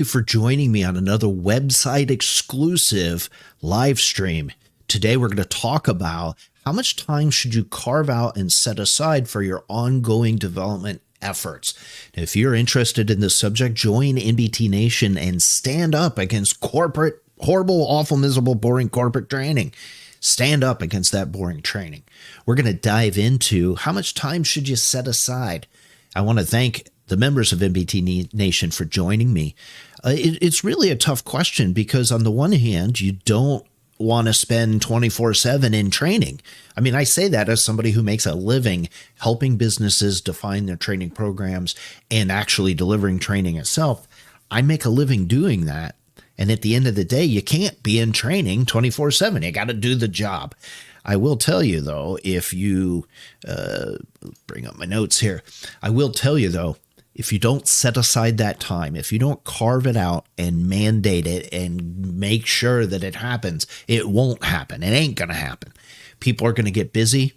For joining me on another website exclusive live stream. Today we're going to talk about how much time should you carve out and set aside for your ongoing development efforts. Now, if you're interested in this subject, join NBT Nation and stand up against corporate, horrible, awful, miserable, boring corporate training. Stand up against that boring training. We're going to dive into how much time should you set aside. I want to thank the members of NBT Nation for joining me. It's really a tough question because on the one hand, you don't want to spend 24/7 in training. I mean, I say that as somebody who makes a living helping businesses define their training programs and actually delivering training itself. I make a living doing that. And at the end of the day, you can't be in training 24/7. You got to do the job. I will tell you, though, if you bring up my notes here, I will tell you, though, if you don't set aside that time, if you don't carve it out and mandate it and make sure that it happens, it won't happen. It ain't going to happen. People are going to get busy.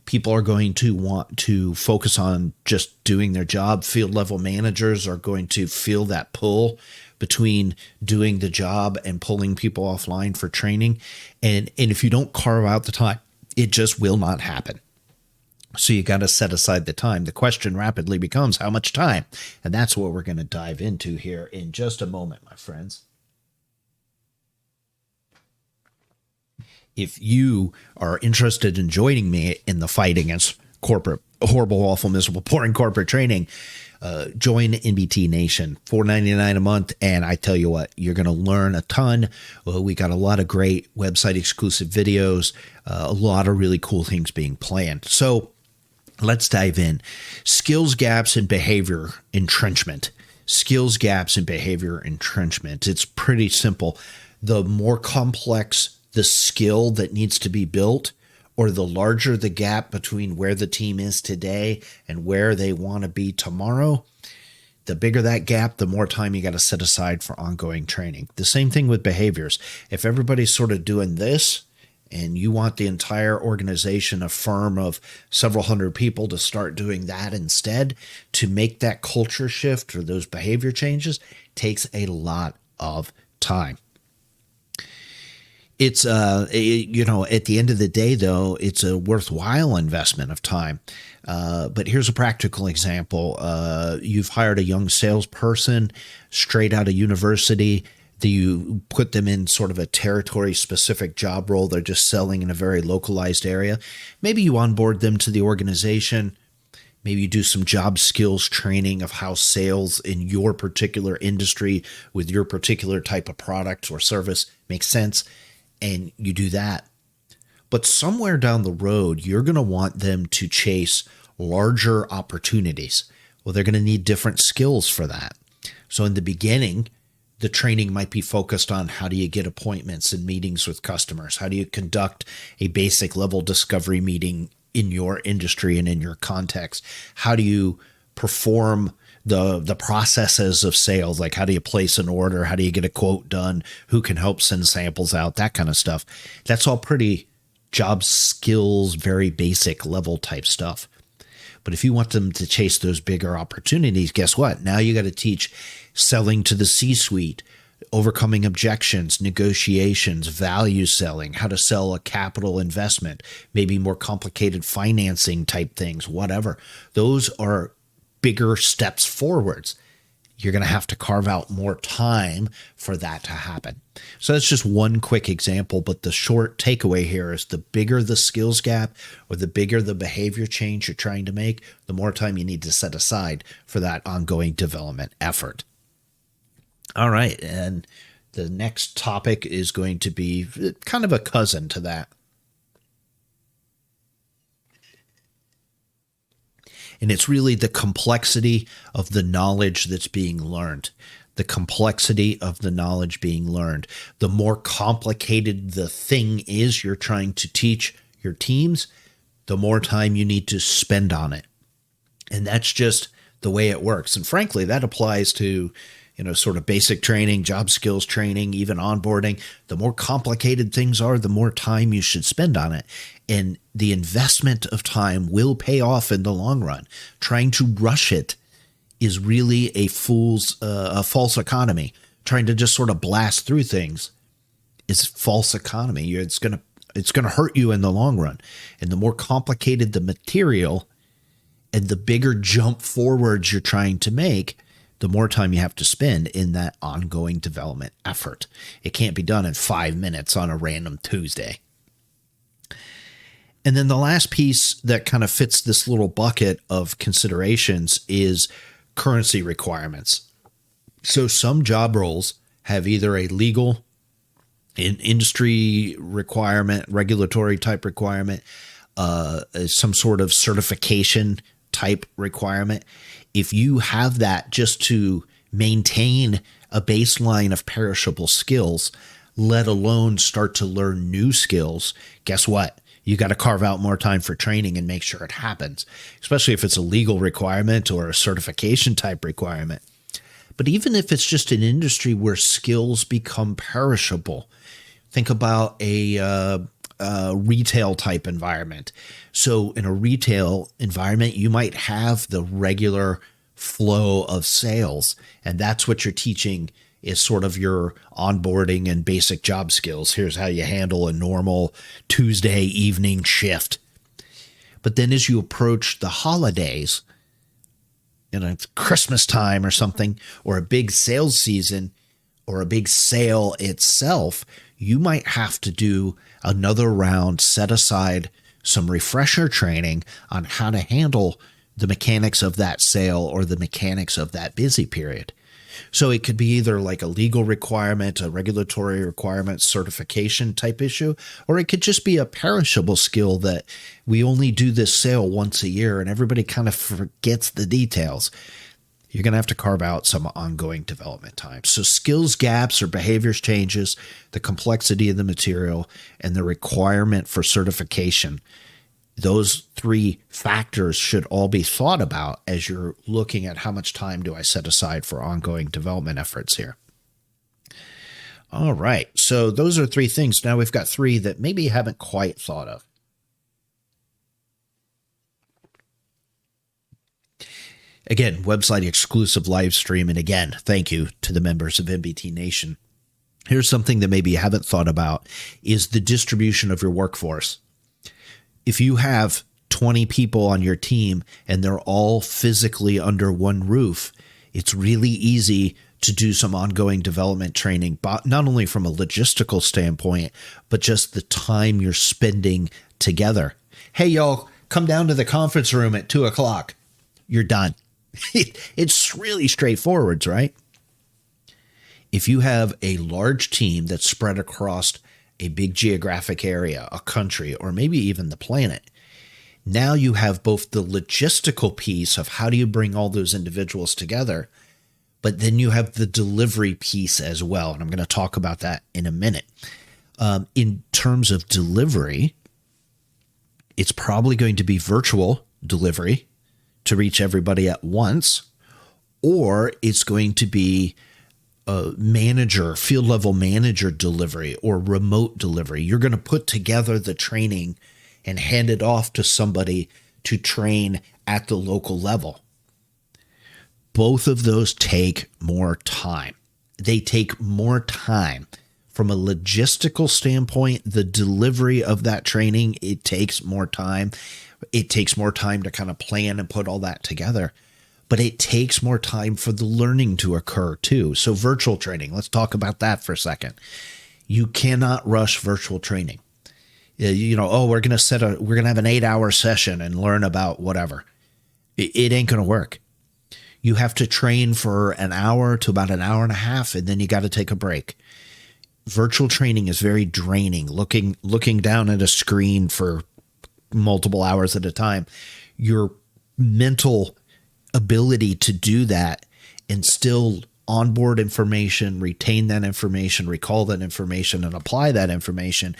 People are going to want to focus on just doing their job. Field level managers are going to feel that pull between doing the job and pulling people offline for training. And if you don't carve out the time, it just will not happen. So you got to set aside the time. The question rapidly becomes how much time? And that's what we're going to dive into here in just a moment, my friends. If you are interested in joining me in the fight against corporate, horrible, awful, miserable, boring corporate training, join NBT Nation, $4.99 a month. And I tell you what, you're going to learn a ton. We got a lot of great website exclusive videos, a lot of really cool things being planned. So let's dive in. Skills gaps and behavior entrenchment. Skills gaps and behavior entrenchment. It's pretty simple. The more complex the skill that needs to be built, or the larger the gap between where the team is today and where they want to be tomorrow, the bigger that gap, the more time you got to set aside for ongoing training. The same thing with behaviors. If everybody's sort of doing this and you want the entire organization, a firm of several hundred people, to start doing that instead, to make that culture shift or those behavior changes takes a lot of time. It's, at the end of the day, though, it's a worthwhile investment of time. But here's a practical example. You've hired a young salesperson straight out of university. You put them in sort of a territory-specific job role. They're just selling in a very localized area. Maybe you onboard them to the organization. Maybe you do some job skills training of how sales in your particular industry with your particular type of product or service makes sense. And you do that. But somewhere down the road, you're going to want them to chase larger opportunities. Well, they're going to need different skills for that. So in the beginning, the training might be focused on how do you get appointments and meetings with customers? How do you conduct a basic level discovery meeting in your industry and in your context? How do you perform the processes of sales? Like, how do you place an order? How do you get a quote done? Who can help send samples out? That kind of stuff. That's all pretty job skills, very basic level type stuff. But if you want them to chase those bigger opportunities, guess what? Now you got to teach selling to the C-suite, overcoming objections, negotiations, value selling, how to sell a capital investment, maybe more complicated financing type things, whatever. Those are bigger steps forwards. You're going to have to carve out more time for that to happen. So that's just one quick example, but the short takeaway here is the bigger the skills gap or the bigger the behavior change you're trying to make, the more time you need to set aside for that ongoing development effort. All right, and the next topic is going to be kind of a cousin to that. And it's really the complexity of the knowledge that's being learned. The complexity of the knowledge being learned. The more complicated the thing is you're trying to teach your teams, the more time you need to spend on it. And that's just the way it works. And frankly, that applies to, sort of basic training, job skills training, even onboarding. The more complicated things are, the more time you should spend on it. And the investment of time will pay off in the long run. Trying to rush it is really a false economy. Trying to just sort of blast through things is false economy. It's gonna hurt you in the long run. And the more complicated the material and the bigger jump forwards you're trying to make, the more time you have to spend in that ongoing development effort. It can't be done in 5 minutes on a random Tuesday. And then the last piece that kind of fits this little bucket of considerations is currency requirements. So some job roles have either a legal, an industry requirement, regulatory type requirement, some sort of certification type requirement. If you have that just to maintain a baseline of perishable skills, let alone start to learn new skills, guess what? You got to carve out more time for training and make sure it happens, especially if it's a legal requirement or a certification type requirement. But even if it's just an industry where skills become perishable, think about a retail type environment. So in a retail environment, you might have the regular flow of sales, and that's what you're teaching is sort of your onboarding and basic job skills. Here's how you handle a normal Tuesday evening shift. But then as you approach the holidays, Christmas time or something, or a big sales season or a big sale itself, you might have to do another round, set aside some refresher training on how to handle the mechanics of that sale or the mechanics of that busy period. So it could be either like a legal requirement, a regulatory requirement, certification type issue, or it could just be a perishable skill that we only do this sale once a year and everybody kind of forgets the details. You're going to have to carve out some ongoing development time. So skills gaps or behaviors changes, the complexity of the material, and the requirement for certification. Those three factors should all be thought about as you're looking at how much time do I set aside for ongoing development efforts here. All right, so those are three things. Now we've got three that maybe you haven't quite thought of. Again, website exclusive live stream. And again, thank you to the members of MBT Nation. Here's something that maybe you haven't thought about is the distribution of your workforce. If you have 20 people on your team and they're all physically under one roof, it's really easy to do some ongoing development training, not only from a logistical standpoint, but just the time you're spending together. Hey, y'all, come down to the conference room at 2:00. You're done. It's really straightforward, right? If you have a large team that's spread across a big geographic area, a country, or maybe even the planet, now you have both the logistical piece of how do you bring all those individuals together, but then you have the delivery piece as well. And I'm going to talk about that in a minute. In terms of delivery, it's probably going to be virtual delivery to reach everybody at once, or it's going to be manager, field level manager delivery or remote delivery. You're going to put together the training and hand it off to somebody to train at the local level. Both of those take more time. They take more time. From a logistical standpoint, the delivery of that training, it takes more time. It takes more time to kind of plan and put all that together. But it takes more time for the learning to occur too. So virtual training, let's talk about that for a second. You cannot rush virtual training. We're going to have an 8-hour session and learn about whatever. It ain't going to work. You have to train for an hour to about an hour and a half, and then you got to take a break. Virtual training is very draining. Looking down at a screen for multiple hours at a time, your mental ability to do that and still onboard information, retain that information, recall that information, and apply that information,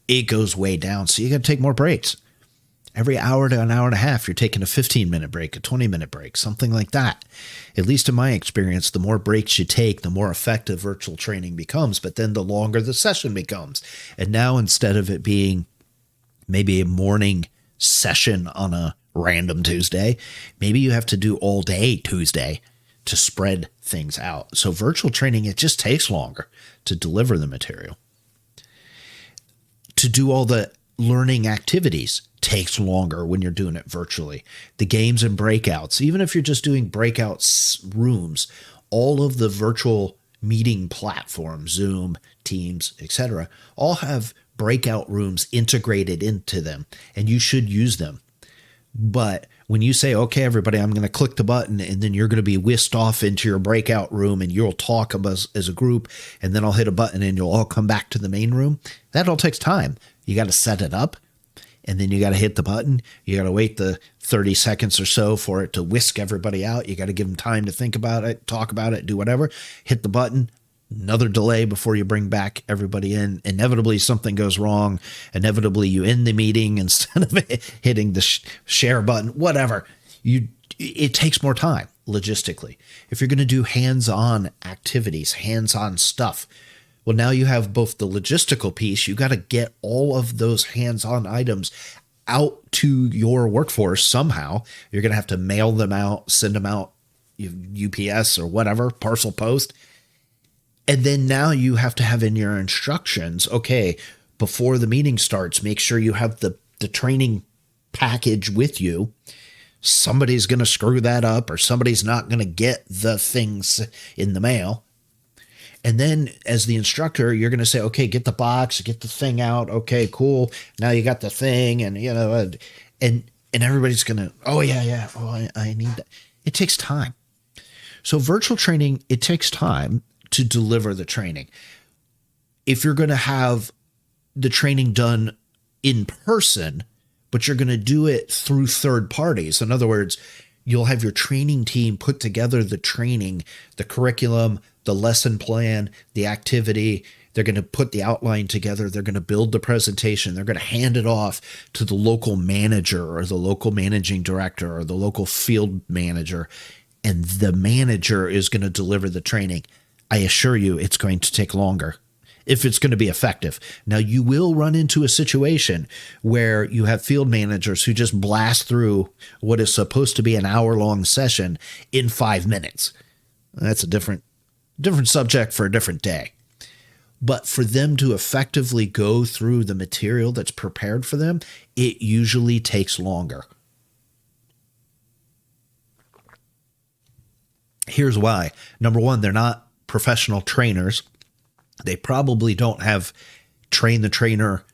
it goes way down. So you got to take more breaks. Every hour to an hour and a half, you're taking a 15-minute break, a 20-minute break, something like that. At least in my experience, the more breaks you take, the more effective virtual training becomes, but then the longer the session becomes. And now instead of it being maybe a morning session on a random Tuesday. Maybe you have to do all day Tuesday to spread things out. So virtual training, it just takes longer to deliver the material. To do all the learning activities takes longer when you're doing it virtually. The games and breakouts, even if you're just doing breakout rooms, all of the virtual meeting platforms, Zoom, Teams, etc., all have breakout rooms integrated into them, and you should use them. But when you say, okay, everybody, I'm going to click the button, and then you're going to be whisked off into your breakout room and you'll talk as a group, and then I'll hit a button and you'll all come back to the main room, that all takes time. You got to set it up, and then you got to hit the button. You got to wait the 30 seconds or so for it to whisk everybody out. You got to give them time to think about it, talk about it, do whatever. Hit the button. Another delay before you bring back everybody in. Inevitably, something goes wrong. Inevitably, you end the meeting instead of hitting the share button, whatever. It takes more time logistically. If you're going to do hands-on activities, hands-on stuff, well, now you have both the logistical piece. You got to get all of those hands-on items out to your workforce somehow. You're going to have to mail them out, send them out, UPS or whatever, parcel post. And then now you have to have in your instructions, okay, before the meeting starts, make sure you have the training package with you. Somebody's going to screw that up, or somebody's not going to get the things in the mail. And then as the instructor, you're going to say, okay, get the box, get the thing out. Okay, cool. Now you got the thing, and and everybody's going to, oh yeah. Oh, I need that. It takes time. So virtual training, it takes time to deliver the training. If you're going to have the training done in person, but you're going to do it through third parties. In other words, you'll have your training team put together the training, the curriculum, the lesson plan, the activity. They're going to put the outline together. They're going to build the presentation. They're going to hand it off to the local manager or the local managing director or the local field manager. And the manager is going to deliver the training. I assure you it's going to take longer if it's going to be effective. Now, you will run into a situation where you have field managers who just blast through what is supposed to be an hour-long session in 5 minutes. That's a different subject for a different day. But for them to effectively go through the material that's prepared for them, it usually takes longer. Here's why. Number one, they're not professional trainers. They probably don't have train the trainer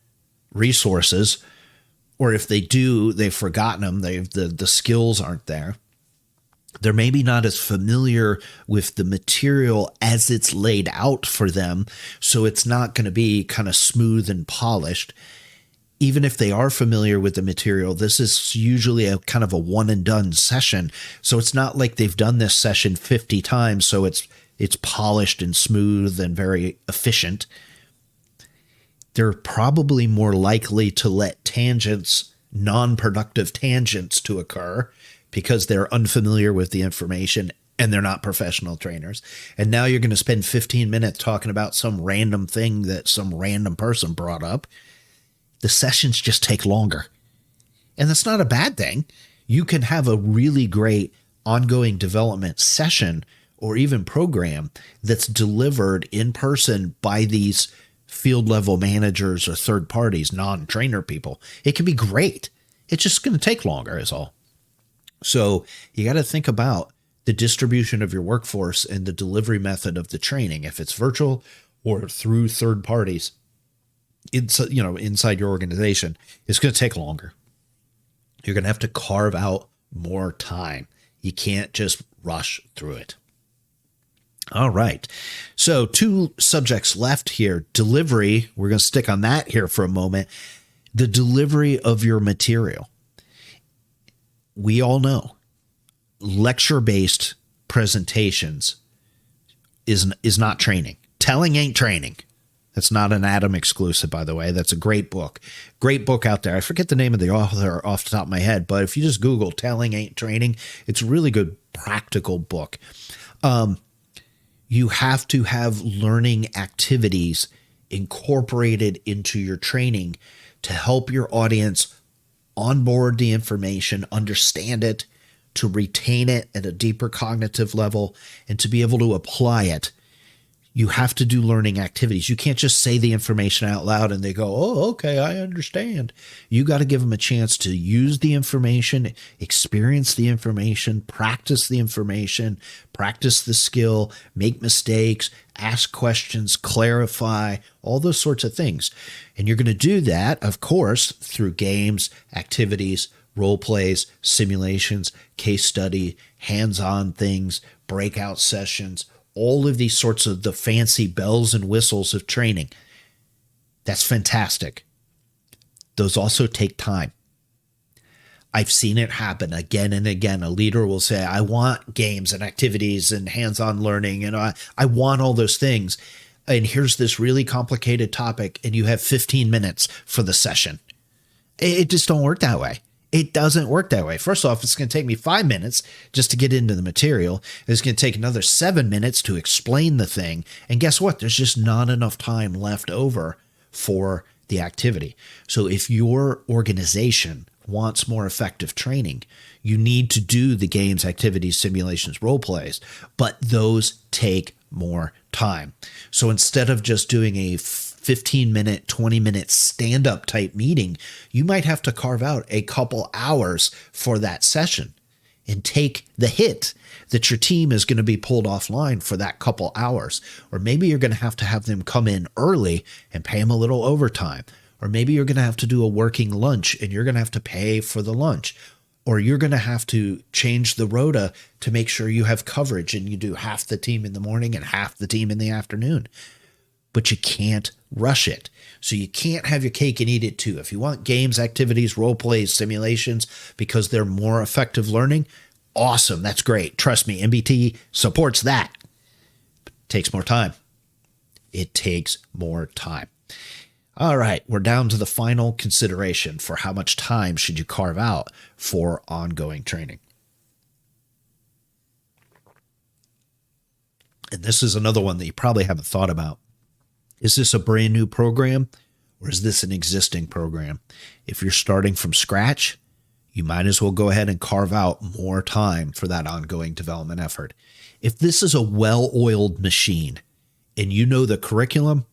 resources, or if they do, they've forgotten them. The skills aren't there. They're maybe not as familiar with the material as it's laid out for them, so it's not going to be kind of smooth and polished. Even if they are familiar with the material, this is usually a kind of a one and done session. So it's not like they've done this session 50 times, so it's polished and smooth and very efficient. They're probably more likely to let tangents, non-productive tangents, to occur because they're unfamiliar with the information and they're not professional trainers. And now you're going to spend 15 minutes talking about some random thing that some random person brought up. The sessions just take longer. And that's not a bad thing. You can have a really great ongoing development session or even program that's delivered in person by these field level managers or third parties, non-trainer people. It can be great. It's just going to take longer is all. So you got to think about the distribution of your workforce and the delivery method of the training. If it's virtual or through third parties inside your organization, it's going to take longer. You're going to have to carve out more time. You can't just rush through it. All right. So 2 subjects left here. Delivery. We're going to stick on that here for a moment. The delivery of your material. We all know lecture-based presentations is not training. Telling ain't training. That's not an Adam exclusive, by the way. That's a great book. Great book out there. I forget the name of the author off the top of my head, but if you just Google Telling Ain't Training, it's a really good practical book. You have to have learning activities incorporated into your training to help your audience onboard the information, understand it, to retain it at a deeper cognitive level, and to be able to apply it, you have to do learning activities. You can't just say the information out loud and they go, oh, okay, I understand. You got to give them a chance to use the information, experience the information, practice the information, practice the skill, make mistakes, ask questions, clarify, all those sorts of things. And you're going to do that, of course, through games, activities, role plays, simulations, case study, hands-on things, breakout sessions, all of these sorts of the fancy bells and whistles of training. That's fantastic. Those also take time. I've seen it happen again and again. A leader will say, I want games and activities and hands-on learning, and I want all those things. And here's this really complicated topic, and you have 15 minutes for the session. It just don't work that way. It doesn't work that way. First off, it's going to take me 5 minutes just to get into the material. It's going to take another 7 minutes to explain the thing. And guess what? There's just not enough time left over for the activity. So if your organization wants more effective training, you need to do the games, activities, simulations, role plays, but those take more time. So instead of just doing a 15-minute, 20-minute stand-up type meeting, you might have to carve out a couple hours for that session and take the hit that your team is going to be pulled offline for that couple hours. Or maybe you're going to have them come in early and pay them a little overtime. Or maybe you're going to have to do a working lunch and you're going to have to pay for the lunch. Or you're going to have to change the rota to make sure you have coverage and you do half the team in the morning and half the team in the afternoon. But you can't rush it. So you can't have your cake and eat it too. If you want games, activities, role plays, simulations, because they're more effective learning, awesome. That's great. Trust me, MBT supports that. But it takes more time. It takes more time. All right, we're down to the final consideration for how much time should you carve out for ongoing training. And this is another one that you probably haven't thought about. Is this a brand new program or is this an existing program? If you're starting from scratch, you might as well go ahead and carve out more time for that ongoing development effort. If this is a well-oiled machine and you know the curriculum,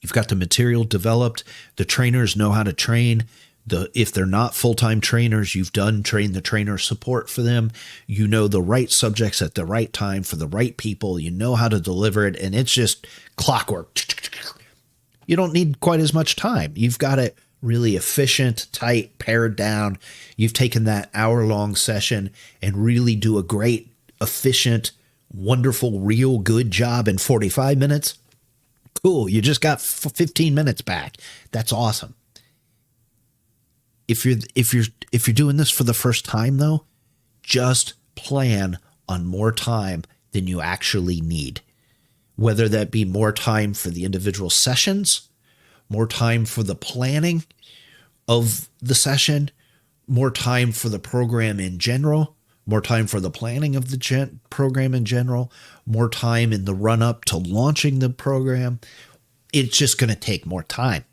you've got the material developed, the trainers know how to train, if they're not full-time trainers, you've done train the trainer support for them. You know the right subjects at the right time for the right people. You know how to deliver it, and it's just clockwork. You don't need quite as much time. You've got it really efficient, tight, pared down. You've taken that hour-long session and really do a great, efficient, wonderful, real good job in 45 minutes. Cool. You just got 15 minutes back. That's awesome. If you're doing this for the first time though, just plan on more time than you actually need. Whether that be more time for the individual sessions, more time for the planning of the session, more time for the program in general, more time for the planning of the program in general, more time in the run-up to launching the program. It's just going to take more time.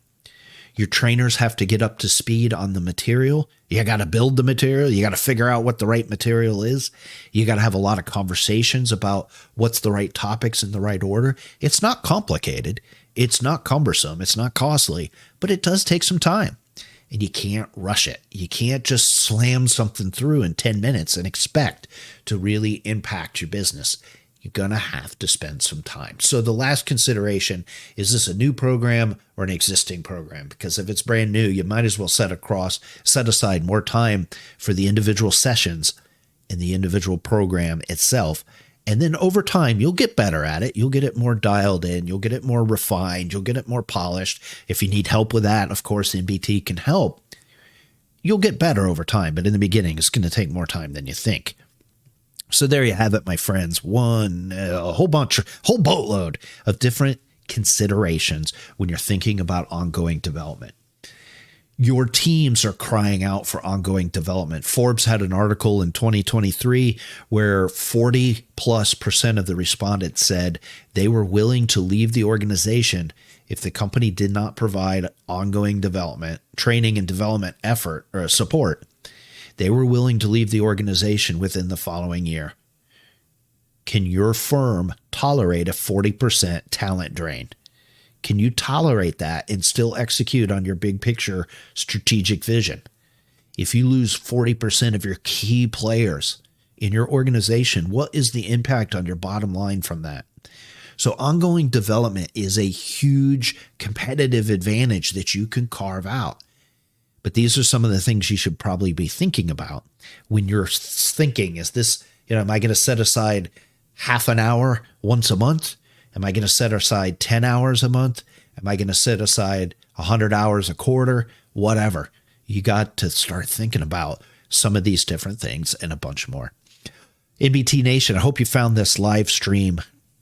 Your trainers have to get up to speed on the material. You got to build the material. You got to figure out what the right material is. You got to have a lot of conversations about what's the right topics in the right order. It's not complicated. It's not cumbersome. It's not costly, but it does take some time. And you can't rush it. You can't just slam something through in 10 minutes and expect to really impact your business. You're going to have to spend some time. So the last consideration, is this a new program or an existing program? Because if it's brand new, you might as well set aside more time for the individual sessions in the individual program itself. And then over time, you'll get better at it. You'll get it more dialed in. You'll get it more refined. You'll get it more polished. If you need help with that, of course, MBT can help. You'll get better over time. But in the beginning, it's going to take more time than you think. So there you have it, my friends. A whole boatload of different considerations when you're thinking about ongoing development. Your teams are crying out for ongoing development. Forbes had an article in 2023 where 40+% of the respondents said they were willing to leave the organization if the company did not provide ongoing development, training and development effort or support. They were willing to leave the organization within the following year. Can your firm tolerate a 40% talent drain? Can you tolerate that and still execute on your big picture strategic vision? If you lose 40% of your key players in your organization, what is the impact on your bottom line from that? So ongoing development is a huge competitive advantage that you can carve out. But these are some of the things you should probably be thinking about when you're thinking, is this, am I going to set aside half an hour once a month? Am I going to set aside 10 hours a month? Am I going to set aside 100 hours a quarter? Whatever. You got to start thinking about some of these different things and a bunch more. MBT Nation, I hope you found this live stream,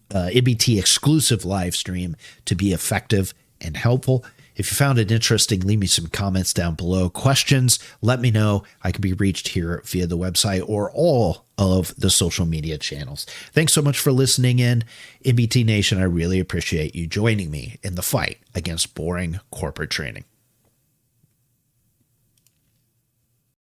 MBT exclusive live stream, to be effective and helpful. If you found it interesting, leave me some comments down below. Questions, let me know. I can be reached here via the website or all of the social media channels. Thanks so much for listening in. MBT Nation, I really appreciate you joining me in the fight against boring corporate training.